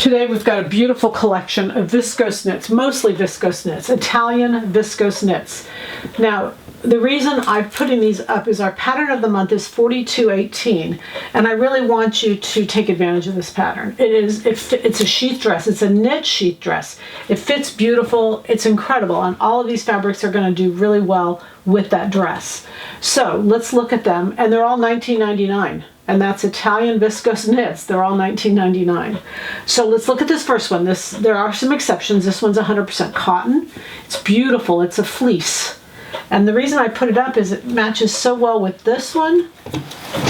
Today we've got a beautiful collection of viscose knits, mostly viscose knits, Italian viscose knits. Now, the reason I'm putting these up is our pattern of the month is 4218, and I really want you to take advantage of this pattern. It's a sheath dress. It's a knit sheath dress. It fits beautiful. It's incredible, and all of these fabrics are going to do really well with that dress. So let's look at them, and they're all $19.99. And that's Italian viscose knits. They're all $19.99. So let's look at this first one. There are some exceptions. This one's 100% cotton. It's beautiful. It's a fleece. And the reason I put it up is it matches so well with this one,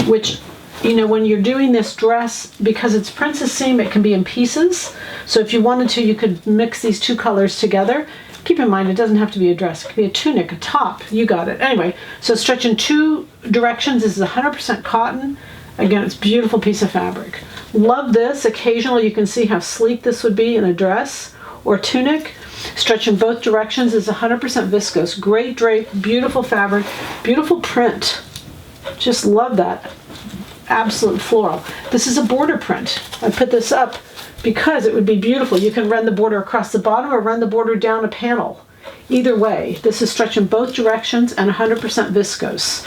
which, you know, when you're doing this dress, because it's princess seam, it can be in pieces. So if you wanted to, you could mix these two colors together. Keep in mind, it doesn't have to be a dress. It could be a tunic, a top. You got it. Anyway, so stretch in two directions. This is 100% cotton. Again, it's a beautiful piece of fabric. Love this. Occasionally you can see how sleek this would be in a dress or tunic. Stretch in both directions is 100% viscose. Great drape, beautiful fabric, beautiful print. Just love that. Absolute floral. This is a border print. I put this up because it would be beautiful. You can run the border across the bottom or run the border down a panel. Either way, this is stretch in both directions and 100% viscose.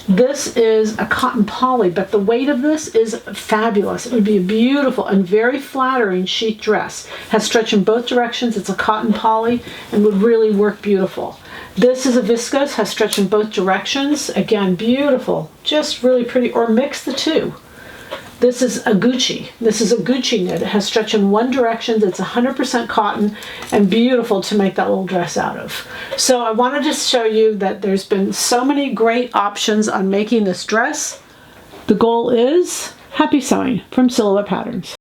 This is a cotton poly, but the weight of this is fabulous. It would be a beautiful and very flattering sheath dress. Has stretch in both directions. It's a cotton poly and would really work beautiful. This is a viscose, has stretch in both directions. Again, beautiful, just really pretty, or mix the two. This is a Gucci. This is a Gucci knit. It has stretch in one direction. It's 100% cotton and beautiful to make that little dress out of. So I wanted to show you that there's been so many great options on making this dress. The goal is happy sewing from Silhouette Patterns.